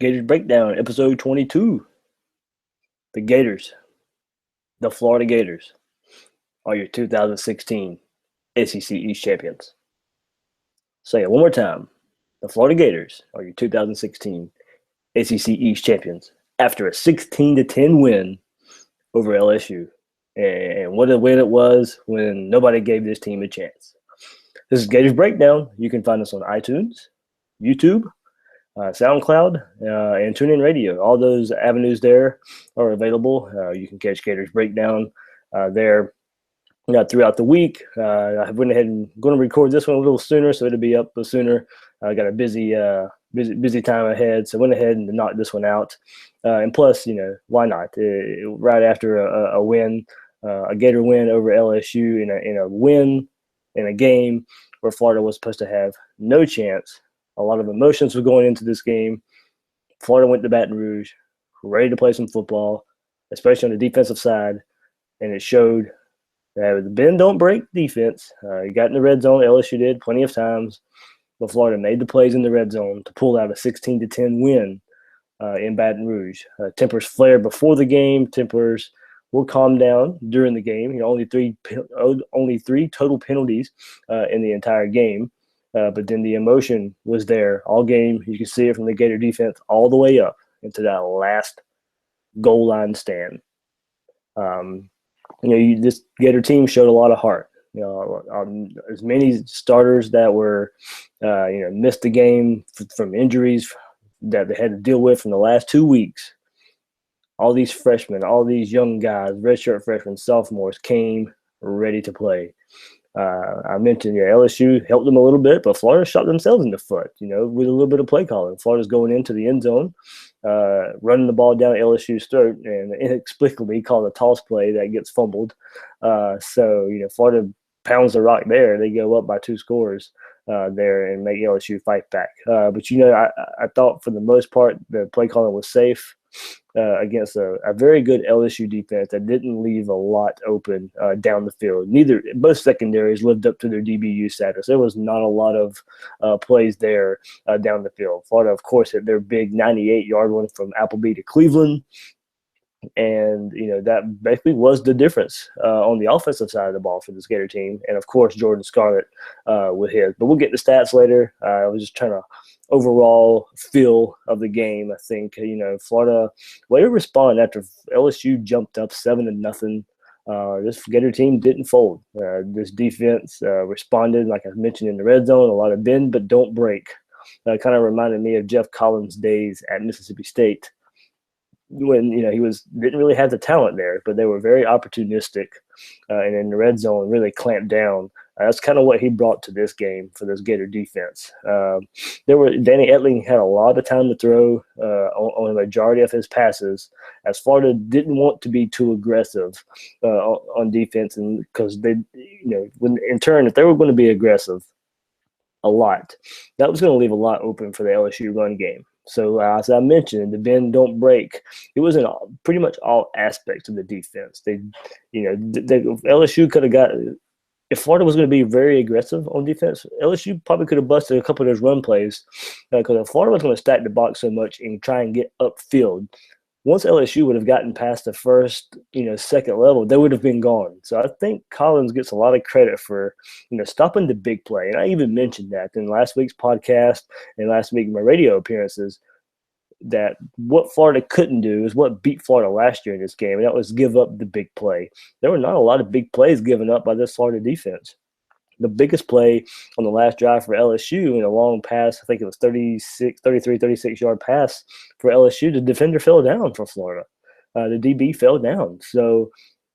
Gators Breakdown, episode 22. The Gators, the Florida Gators, are your 2016 SEC East champions. Say it one more time. The Florida Gators are your 2016 SEC East champions after a 16-10 win over LSU. And what a win it was when nobody gave this team a chance. This is Gators Breakdown. You can find us on iTunes, YouTube, SoundCloud, and TuneIn Radio. All those avenues there are available. You can catch Gators Breakdown there throughout the week. I went ahead and going to record this one a little sooner, so it'll be up sooner. I got a busy time ahead, so went ahead and knocked this one out. And plus, why not? Right after a win, a Gator win over LSU in a win in a game where Florida was supposed to have no chance. A lot of emotions were going into this game. Florida went to Baton Rouge, ready to play some football, especially on the defensive side, and it showed that the bend don't break defense. You got in the red zone. LSU did plenty of times, but Florida made the plays in the red zone to pull out a 16-10 win in Baton Rouge. Tempers flared before the game. Tempers will calm down during the game. Only three total penalties in the entire game. But then the emotion was there all game. You can see it from the Gator defense all the way up into that last goal line stand. This Gator team showed a lot of heart. As many starters that were, missed the game from injuries that they had to deal with from the last 2 weeks. All these freshmen, all these young guys, redshirt freshmen, sophomores came ready to play. I mentioned LSU helped them a little bit, but Florida shot themselves in the foot, with a little bit of play calling. Florida's going into the end zone, running the ball down LSU's throat, and inexplicably called a toss play that gets fumbled. So Florida pounds the rock there. They go up by 2 scores there and make LSU fight back. But I thought for the most part the play calling was safe. Against a very good LSU defense that didn't leave a lot open down the field. Both secondaries lived up to their DBU status. There was not a lot of plays there down the field. Florida, of course, had their big 98-yard one from Appleby to Cleveland. And, that basically was the difference on the offensive side of the ball for this Gator team. And, of course, Jordan Scarlett with his. But we'll get the stats later. I was just trying to overall feel of the game. I think, Florida, way to respond after LSU jumped up 7-0. This Gator team didn't fold. This defense responded, like I mentioned, in the red zone, a lot of bend but don't break. Kind of reminded me of Jeff Collins' days at Mississippi State, when he didn't really have the talent there, but they were very opportunistic, and in the red zone really clamped down. That's kind of what he brought to this game for this Gator defense. Danny Etling had a lot of time to throw on a majority of his passes, as Florida didn't want to be too aggressive on defense, and because they, when in turn, if they were going to be aggressive a lot, that was going to leave a lot open for the LSU run game. So as I mentioned, the bend don't break. It was in pretty much all aspects of the defense. LSU could have got. If Florida was going to be very aggressive on defense, LSU probably could have busted a couple of those run plays, because if Florida was going to stack the box so much and try and get upfield, once LSU would have gotten past the first, second level, they would have been gone. So I think Collins gets a lot of credit for, stopping the big play. And I even mentioned that in last week's podcast and last week in my radio appearances, that what Florida couldn't do is what beat Florida last year in this game, and that was give up the big play. There were not a lot of big plays given up by this Florida defense. The biggest play on the last drive for LSU in a long pass, I think it was 36-yard pass for LSU, the defender fell down for Florida. The DB fell down. So,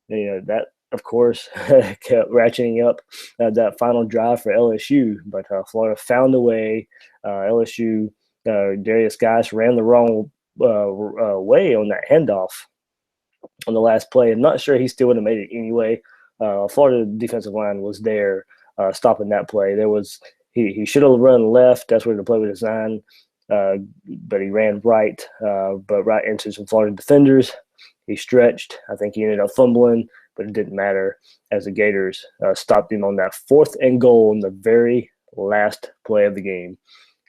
that, of course, kept ratcheting up that final drive for LSU. But Florida found a way. LSU, Darius Geis ran the wrong way on that handoff on the last play. I'm not sure he still would have made it anyway. Florida defensive line was there stopping that play. He should have run left. That's where the play was designed. But he ran right, but right into some Florida defenders. He stretched. I think he ended up fumbling, but it didn't matter as the Gators stopped him on that 4th and goal on the very last play of the game.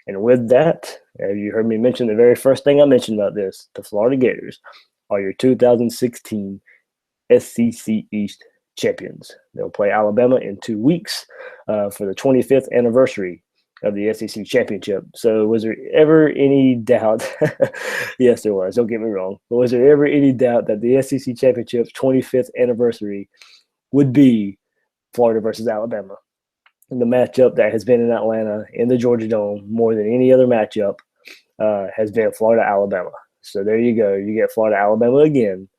And with that, You heard me mention the very first thing I mentioned about this. The Florida Gators are your 2016 SEC East champions. They'll play Alabama in 2 weeks for the 25th anniversary of the SEC championship. So was there ever any doubt? Yes, there was. Don't get me wrong. But was there ever any doubt that the SEC championship's 25th anniversary would be Florida versus Alabama? And the matchup that has been in Atlanta in the Georgia Dome more than any other matchup has been Florida Alabama. So there you go. You get Florida Alabama again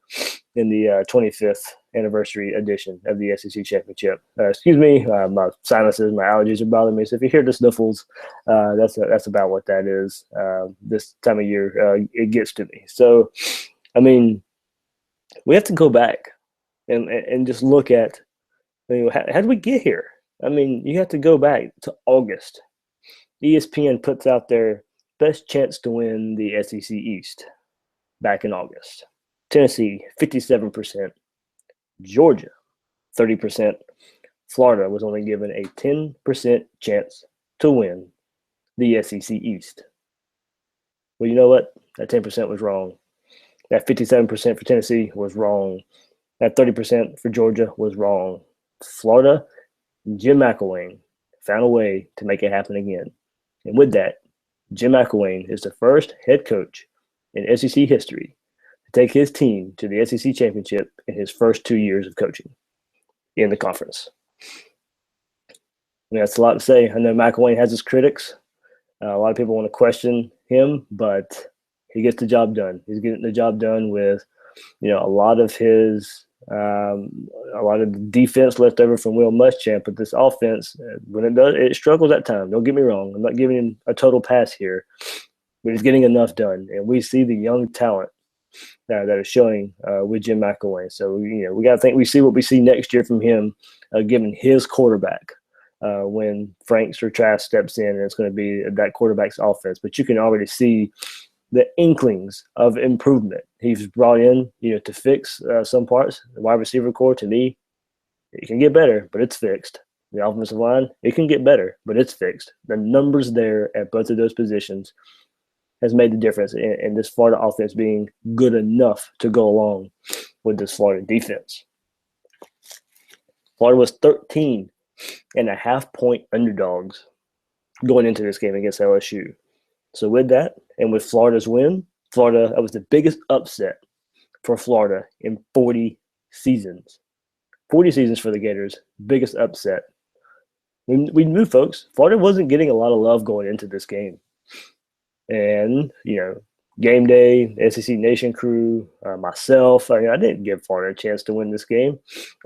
in the 25th anniversary edition of the SEC Championship. Excuse me, my sinuses, my allergies are bothering me. So if you hear the sniffles, that's about what that is. This time of year, it gets to me. So, I mean, we have to go back and just look at, how did we get here? I mean, you have to go back to August. ESPN puts out their best chance to win the SEC East back in August. Tennessee, 57%. Georgia, 30%. Florida was only given a 10% chance to win the SEC East. Well, you know what? That 10% was wrong. That 57% for Tennessee was wrong. That 30% for Georgia was wrong. Florida, Jim McElwain found a way to make it happen again. And with that, Jim McElwain is the first head coach in SEC history to take his team to the SEC championship in his first 2 years of coaching in the conference. I mean, that's a lot to say. I know McElwain has his critics. A lot of people want to question him, but he gets the job done. He's getting the job done with, a lot of the defense left over from Will Muschamp. But this offense, when it does, it struggles at times. Don't get me wrong. I'm not giving him a total pass here, but he's getting enough done. And we see the young talent that is showing with Jim McElwain. So, we got to think we see what we see next year from him, given his quarterback when Frank Trask steps in, and it's going to be that quarterback's offense. But you can already see the inklings of improvement he's brought in, to fix some parts. The wide receiver core, to me, it can get better, but it's fixed. The offensive line, it can get better, but it's fixed. The numbers there at both of those positions has made the difference in this Florida offense being good enough to go along with this Florida defense. Florida was 13.5-point underdogs going into this game against LSU. So with that, and with Florida's win, that was the biggest upset for Florida in 40 seasons. 40 seasons for the Gators, biggest upset. We knew, folks, Florida wasn't getting a lot of love going into this game. And, game day, SEC Nation crew, myself, I didn't give Florida a chance to win this game.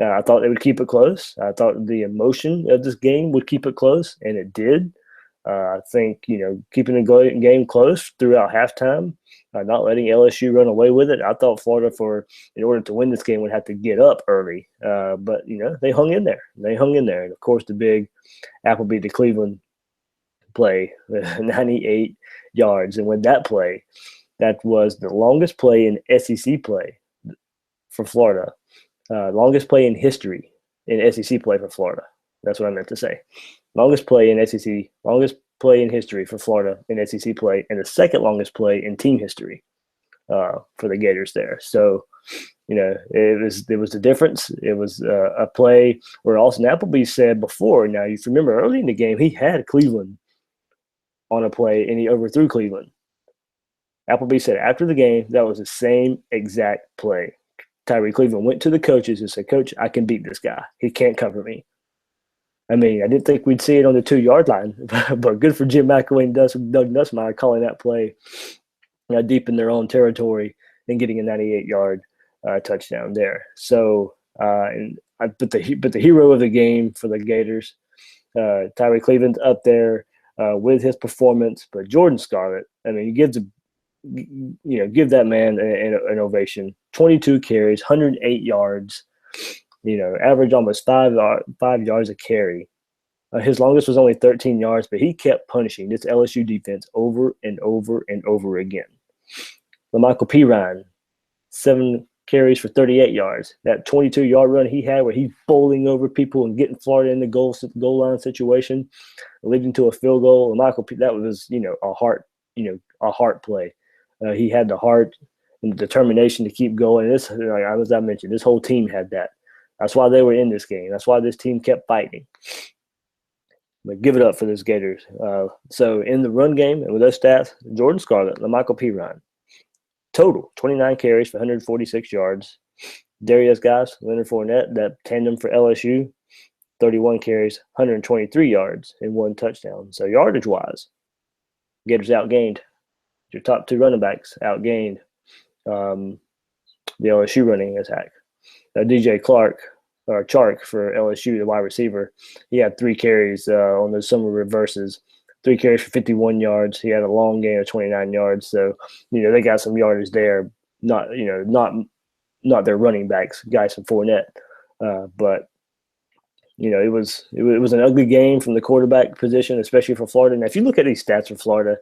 I thought they would keep it close. I thought the emotion of this game would keep it close, and it did. I think, keeping the game close throughout halftime, not letting LSU run away with it. I thought Florida, in order to win this game, would have to get up early. But, they hung in there. And, of course, the big Appleby to Cleveland play, 98 yards. And with that play, that was the longest play in SEC play for Florida, longest play in history in SEC play for Florida. That's what I meant to say. Longest play in history for Florida in SEC play, and the second longest play in team history for the Gators there. So, it was the difference. It was a play where Austin Appleby said before. Now, if you remember early in the game, he had Cleveland on a play, and he overthrew Cleveland. Appleby said after the game that was the same exact play. Tyree Cleveland went to the coaches and said, "Coach, I can beat this guy. He can't cover me." I didn't think we'd see it on the 2-yard line, but good for Jim McElwain and Doug Nussmeier calling that play deep in their own territory and getting a 98-yard touchdown there. So, but the hero of the game for the Gators, Tyree Cleveland's up there with his performance, but Jordan Scarlett, you give that man an ovation. 22 carries, 108 yards. Average almost 5 yards a carry. His longest was only 13 yards, but he kept punishing this LSU defense over and over and over again. LaMichael Pirine, 7 carries for 38 yards. That 22-yard run he had where he's bowling over people and getting Florida in the goal line situation, leading to a field goal. LaMichael, that was, a a heart play. He had the heart and the determination to keep going. This, as I mentioned, this whole team had that. That's why they were in this game. That's why this team kept fighting. But give it up for this Gators. So in the run game and with those stats, Jordan Scarlett, LaMichael Pirine, total 29 carries for 146 yards. Darius Geis, Leonard Fournette, that tandem for LSU, 31 carries, 123 yards, and 1 touchdown. So yardage-wise, Gators outgained. Your top 2 running backs outgained the LSU running attack. DJ Chark for LSU, the wide receiver, he had 3 carries on those summer reverses, 3 carries for 51 yards. He had a long gain of 29 yards. So, they got some yardage there. Not their running backs, Geis and Fournette, but it was an ugly game from the quarterback position, especially for Florida. Now, if you look at these stats for Florida,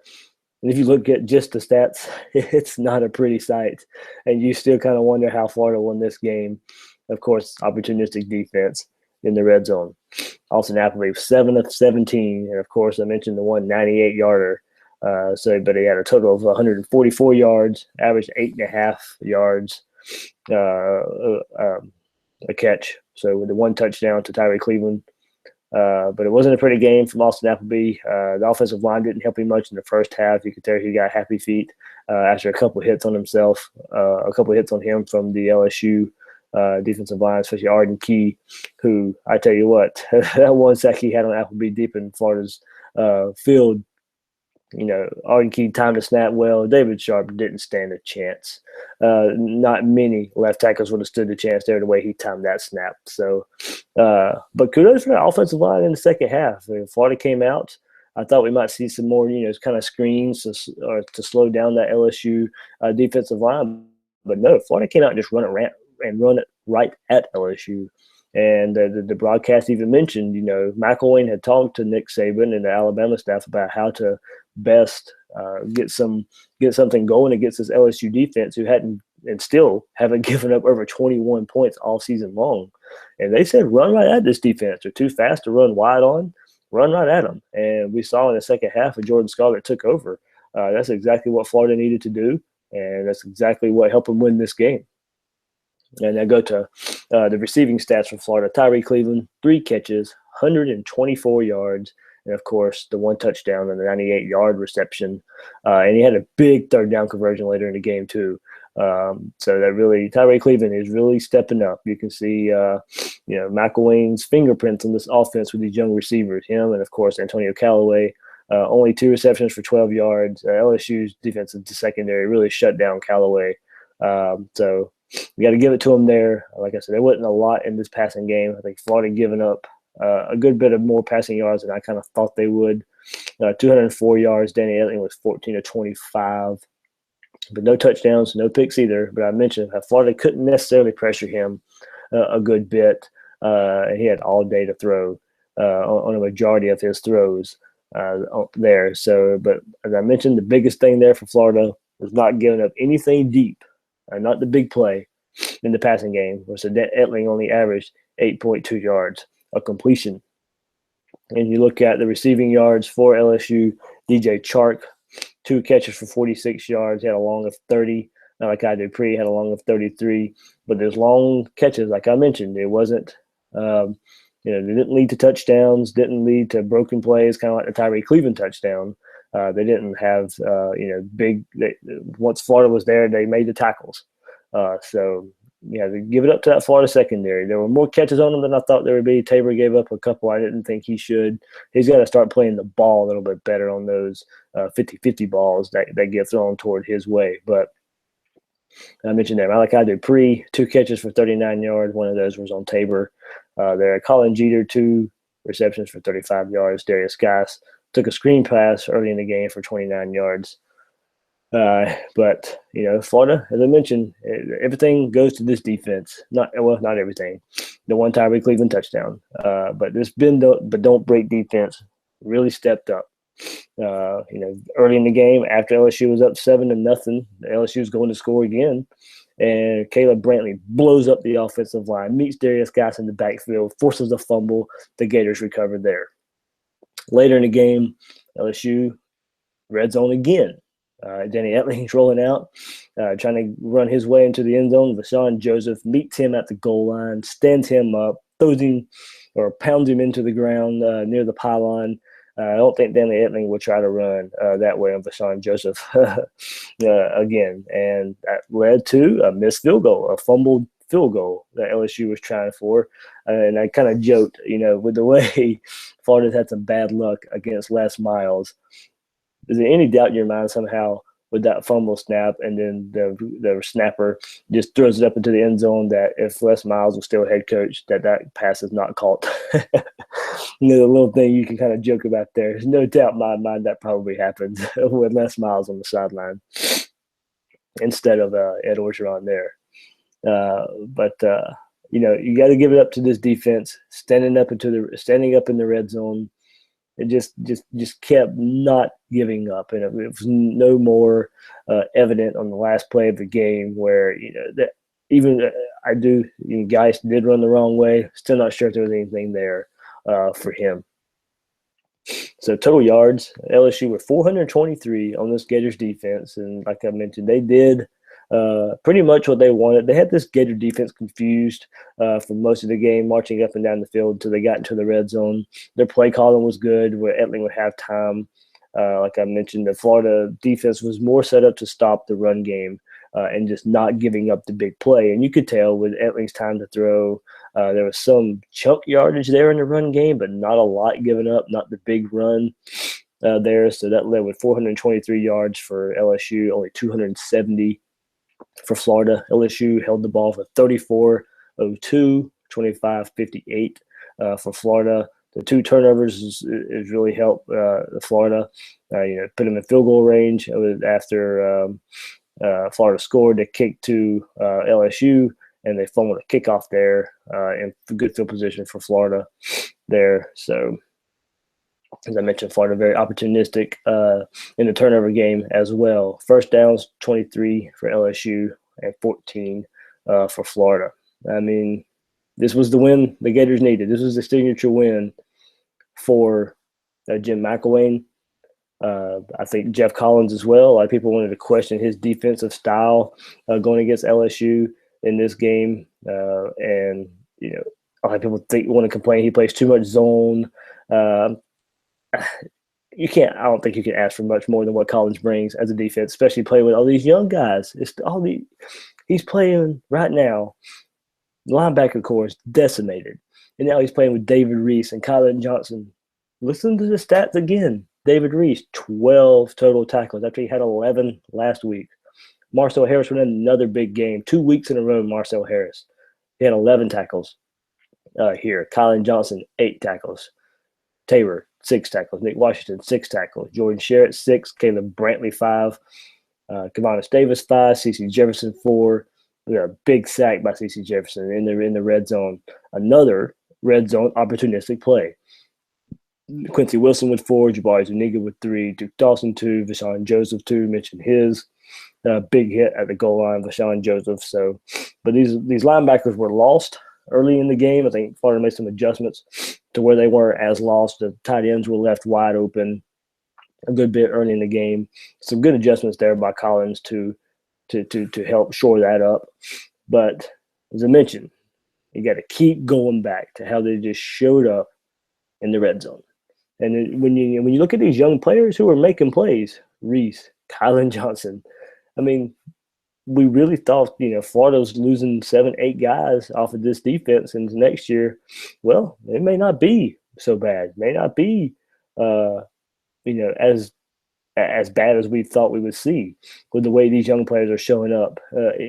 and if you look at just the stats, it's not a pretty sight, and you still kind of wonder how Florida won this game. Of course, opportunistic defense in the red zone. Austin Appleby, 7 of 17, and of course, I mentioned the 198-yarder. But he had a total of 144 yards, averaged 8.5 yards a catch. So with the 1 touchdown to Tyree Cleveland. But it wasn't a pretty game from Austin Appleby. The offensive line didn't help him much in the first half. You could tell he got happy feet after a couple of hits on himself, a couple of hits on him from the LSU defensive line, especially Arden Key, who, I tell you what, that 1 sack he had on Appleby deep in Florida's field, Arden Key timed the snap well. David Sharp didn't stand a chance. Not many left tackles would have stood a chance there the way he timed that snap. So, but kudos for the offensive line in the second half. Florida came out. I thought we might see some more, kind of screens to slow down that LSU defensive line. But no, Florida came out and just run it right at LSU. And the broadcast even mentioned, McElwain had talked to Nick Saban and the Alabama staff about how to best get something going against this LSU defense, who hadn't and still haven't given up over 21 points all season long. And they said, run right at this defense. They're too fast to run wide on. Run right at them. And we saw in the second half when Jordan Scarlett took over, that's exactly what Florida needed to do, and that's exactly what helped them win this game. And I go to the receiving stats for Florida. Tyree Cleveland, 3 catches, 124 yards, and, of course, the 1 touchdown and the 98-yard reception. And he had a big third-down conversion later in the game, too. So that really – Tyree Cleveland is really stepping up. You can see, McElwain's fingerprints on this offense with these young receivers, him and, of course, Antonio Callaway. Only 2 receptions for 12 yards. LSU's defensive secondary really shut down Callaway. So – we got to give it to them there. Like I said, there wasn't a lot in this passing game. I think Florida given up a good bit of more passing yards than I kind of thought they would. 204 yards. Danny Etling was 14 of 25. But no touchdowns, no picks either. But I mentioned how Florida couldn't necessarily pressure him a good bit. And he had all day to throw on a majority of his throws there. So, but as I mentioned, the biggest thing there for Florida was not giving up anything deep. Not the big play in the passing game, where Etling only averaged 8.2 yards a completion. And you look at the receiving yards for LSU, DJ Chark, 2 catches for 46 yards. He had a long of 30. Malachi Dupree had a long of 33. But there's long catches, like I mentioned. It wasn't, they didn't lead to touchdowns, didn't lead to broken plays, kind of like the Tyree Cleveland touchdown. They didn't have, once Florida was there, they made the tackles. They give it up to that Florida secondary. There were more catches on them than I thought there would be. Tabor gave up a couple I didn't think he should. He's got to start playing the ball a little bit better on those 50-50 balls that get thrown toward his way. But I mentioned that Malachi Dupree, 2 catches for 39 yards. One of those was on Tabor. There, Colin Jeter, 2 receptions for 35 yards. Darius Geis took a screen pass early in the game for 29 yards. But Florida, as I mentioned, everything goes to this defense. Not everything. The 1 Tyree Cleveland touchdown. But this but don't break defense really stepped up. Early in the game, after LSU was up 7-0, LSU was going to score again. And Caleb Brantley blows up the offensive line, meets Darius Geis in the backfield, forces a fumble. The Gators recovered there. Later in the game, LSU red zone again. Danny Etling's rolling out, trying to run his way into the end zone. Vashawn Joseph meets him at the goal line, stands him up, throws him or pounds him into the ground near the pylon. I don't think Danny Etling will try to run that way on Vashawn Joseph again. And that led to a missed field goal, a fumbled field goal that LSU was trying for. And I kind of joked, with the way Florida's had some bad luck against Les Miles. Is there any doubt in your mind somehow with that fumble snap and then the snapper just throws it up into the end zone that if Les Miles was still head coach, that pass is not caught? The little thing you can kind of joke about there. There's no doubt in my mind that probably happened with Les Miles on the sideline instead of Ed Orgeron there. But you got to give it up to this defense, standing up in the red zone. It just kept not giving up, and it was no more evident on the last play of the game where that even guys did run the wrong way. Still not sure if there was anything there for him. So total yards, LSU were 423 on this Gators defense, and like I mentioned, they did pretty much what they wanted. They had this Gator defense confused for most of the game, marching up and down the field until they got into the red zone. Their play calling was good, where Etling would have time. Like I mentioned, the Florida defense was more set up to stop the run game and just not giving up the big play. And you could tell with Etling's time to throw, there was some chunk yardage there in the run game, but not a lot given up, not the big run there. So that led with 423 yards for LSU, only 270 for Florida. LSU held the ball for 34-02, 25-58 for Florida. The two turnovers is really helped Florida. Put them in field goal range. It was after Florida scored, they kicked to LSU, and they fumbled a kickoff there in good field position for Florida there. So, as I mentioned, Florida very opportunistic in the turnover game as well. First downs, 23 for LSU and 14 for Florida. I mean, this was the win the Gators needed. This was the signature win for Jim McElwain. I think Jeff Collins as well. A lot of people wanted to question his defensive style going against LSU in this game. And, a lot of people want to complain he plays too much zone. I don't think you can ask for much more than what Collins brings as a defense, especially playing with all these young guys. He's playing right now. Linebacker core is decimated. And now he's playing with David Reese and Kylan Johnson. Listen to the stats again. David Reese, 12 total tackles after he had 11 last week. Marcel Harris went in another big game. 2 weeks in a row, Marcel Harris. He had 11 tackles here. Kylan Johnson, 8 tackles. Tabor, 6 tackles. Nick Washington, 6 tackles. Jordan Sherritt, 6. Caleb Brantley, 5. Kavanis Davis, 5. CeCe Jefferson, 4. We got a big sack by CeCe Jefferson in the red zone. Another red zone opportunistic play. Quincy Wilson with 4, Jabari Zuniga with 3, Duke Dawson 2, Vashawn Joseph 2, mentioned his big hit at the goal line, Vashawn Joseph. So, but these linebackers were lost early in the game. I think Florida made some adjustments to where they weren't as lost. The tight ends were left wide open a good bit early in the game. Some good adjustments there by Collins to help shore that up. But as I mentioned, you got to keep going back to how they just showed up in the red zone. And when you look at these young players who are making plays, Reese, Kylan Johnson, I mean, we really thought, Florida was losing 7, 8 guys off of this defense into next year. Well, it may not be so bad. It may not be, as bad as we thought we would see with the way these young players are showing up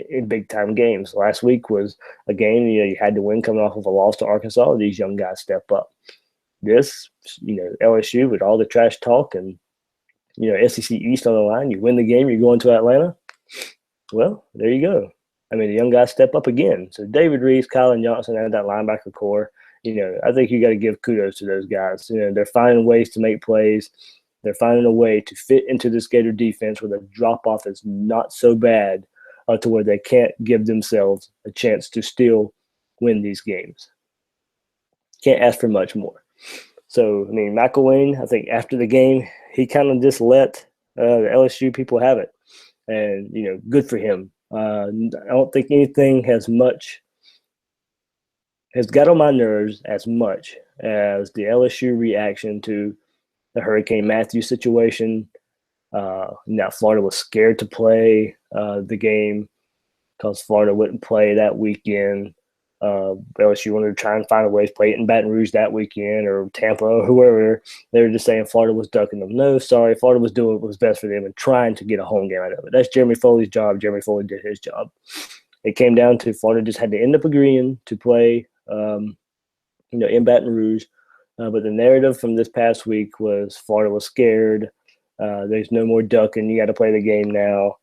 in big-time games. Last week was a game, you had to win coming off of a loss to Arkansas. These young guys step up. This, LSU with all the trash talk and, SEC East on the line, you win the game, you're going to Atlanta. Well, there you go. I mean, the young guys step up again. So David Reese, Kylan Johnson, and that linebacker core, I think you got to give kudos to those guys. They're finding ways to make plays. They're finding a way to fit into this Gator defense where the drop-off is not so bad to where they can't give themselves a chance to still win these games. Can't ask for much more. So, McElwain, I think after the game, he kind of just let the LSU people have it, and good for him. I don't think anything has got on my nerves as much as the LSU reaction to the Hurricane Matthew situation. Now Florida was scared to play the game because Florida wouldn't play that weekend. LSU wanted to try and find a way to play it in Baton Rouge that weekend, or Tampa, or whoever. They were just saying Florida was ducking them. No, sorry, Florida was doing what was best for them and trying to get a home game out of it. That's Jeremy Foley's job. Jeremy Foley did his job. It came down to Florida just had to end up agreeing to play, in Baton Rouge. But the narrative from this past week was Florida was scared. There's no more ducking. You got to play the game now.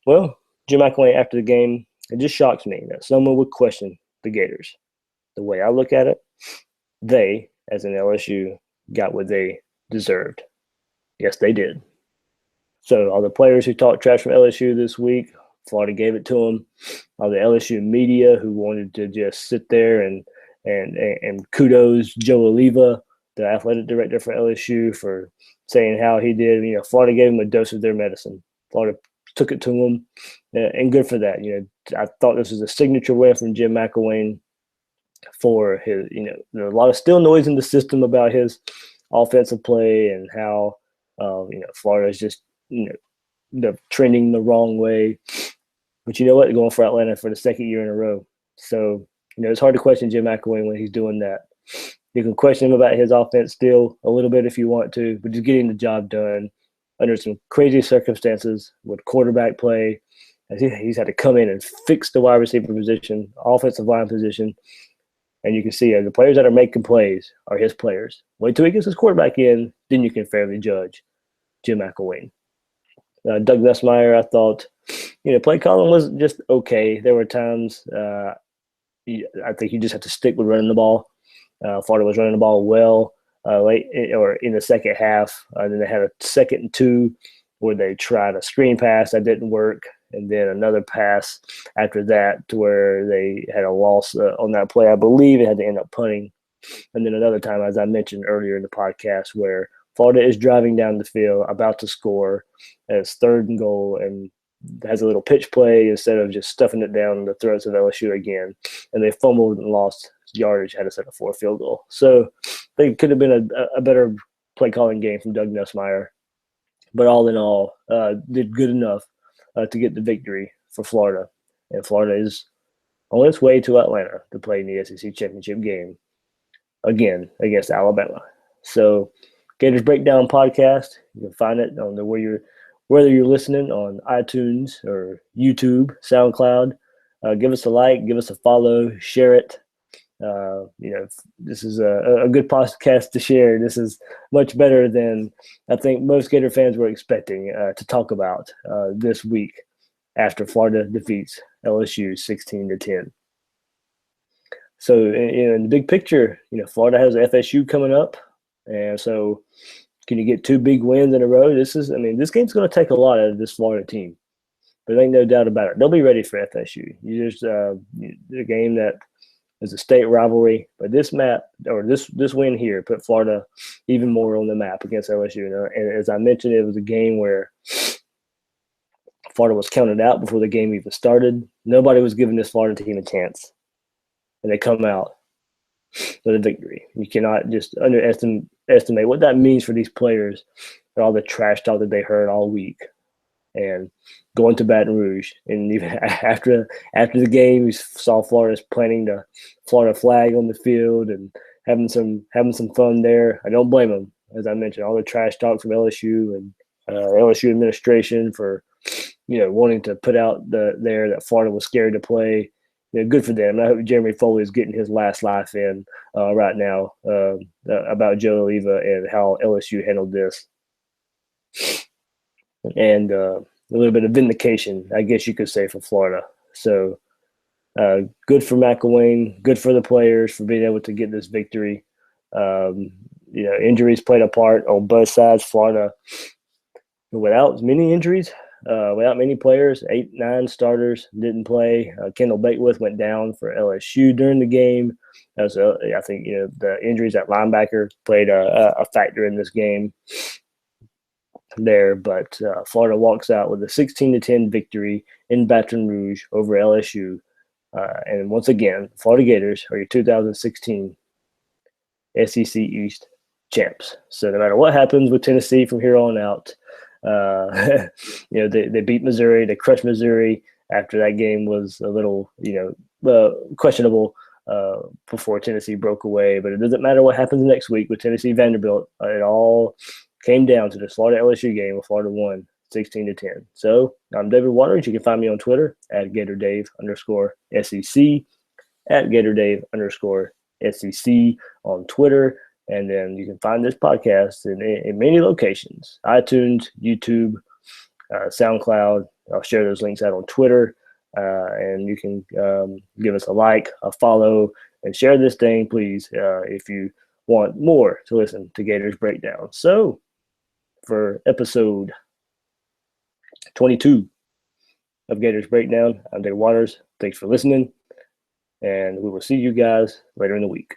Well, Jim McElwain, after the game, it just shocks me that someone would question the Gators. The way I look at it, they, as an LSU, got what they deserved. Yes, they did. So all the players who talked trash from LSU this week, Florida gave it to them. All the LSU media who wanted to just sit there and kudos Joe Oliva, the athletic director for LSU, for saying how he did. Florida gave him a dose of their medicine. Florida took it to him, and good for that. I thought this was a signature win from Jim McElwain for his. There's a lot of still noise in the system about his offensive play and how Florida is just trending the wrong way. But you know what? They're going for Atlanta for the second year in a row. So it's hard to question Jim McElwain when he's doing that. You can question him about his offense still a little bit if you want to, but just getting the job done under some crazy circumstances with quarterback play. He's had to come in and fix the wide receiver position, offensive line position. And you can see the players that are making plays are his players. Wait till he gets his quarterback in, then you can fairly judge Jim McElwain. Doug Nussmeier, I thought, play calling was just okay. There were times I think you just have to stick with running the ball. Florida was running the ball well late or in the second half. Then they had a 2nd and 2 where they tried a screen pass that didn't work, and then another pass after that to where they had a loss on that play. I believe it had to end up punting. And then another time, as I mentioned earlier in the podcast, where Florida is driving down the field, about to score, and it's 3rd and goal, and has a little pitch play instead of just stuffing it down the throats of LSU again. And they fumbled and lost yardage, had to set a 4th field goal. So they could have been a better play calling game from Doug Nussmeier. But all in all, did good enough to get the victory for Florida. And Florida is on its way to Atlanta to play in the SEC championship game again against Alabama. So Gators Breakdown podcast, you can find it on whether you're listening on iTunes or YouTube, SoundCloud. Give us a like, give us a follow, share it. This is a good podcast to share. This is much better than I think most Gator fans were expecting to talk about this week after Florida defeats LSU 16-10. So in the big picture, Florida has FSU coming up, and so can you get 2 big wins in a row? This game's going to take a lot out of this Florida team, but there ain't no doubt about it. They'll be ready for FSU. The game that is a state rivalry, but this win here put Florida even more on the map against LSU. And as I mentioned, it was a game where Florida was counted out before the game even started. Nobody was giving this Florida team a chance, and they come out with a victory. You cannot just underestimate what that means for these players and all the trash talk that they heard all week. And going to Baton Rouge, and even after the game, we saw Florida's planting the Florida flag on the field and having some fun there. I don't blame them, as I mentioned, all the trash talk from LSU and LSU administration for wanting to put out there that Florida was scared to play. Good for them. I hope Jeremy Foley is getting his last life in right now about Joe Oliva and how LSU handled this. And a little bit of vindication, I guess you could say, for Florida. So good for McElwain, good for the players for being able to get this victory. Injuries played a part on both sides. Florida, without many injuries, without many players, 8-9 starters didn't play. Kendall Bakewith went down for LSU during the game. I think the injuries at linebacker played a factor in this game. there, but Florida walks out with a 16-10 victory in Baton Rouge over LSU. And once again, Florida Gators are your 2016 SEC East champs. So no matter what happens with Tennessee from here on out, they beat Missouri, they crushed Missouri after that game was a little, questionable before Tennessee broke away. But it doesn't matter what happens next week with Tennessee Vanderbilt. It all came down to the Florida LSU game where Florida won 16-10. So I'm David Waters. You can find me on Twitter at GatorDave_SEC, at GatorDave_SEC on Twitter. And then you can find this podcast in many locations: iTunes, YouTube, SoundCloud. I'll share those links out on Twitter. And you can give us a like, a follow, and share this thing, please, if you want more to listen to Gators Breakdown. So for episode 22 of Gators Breakdown, I'm David Waters. Thanks for listening, and we will see you guys later in the week.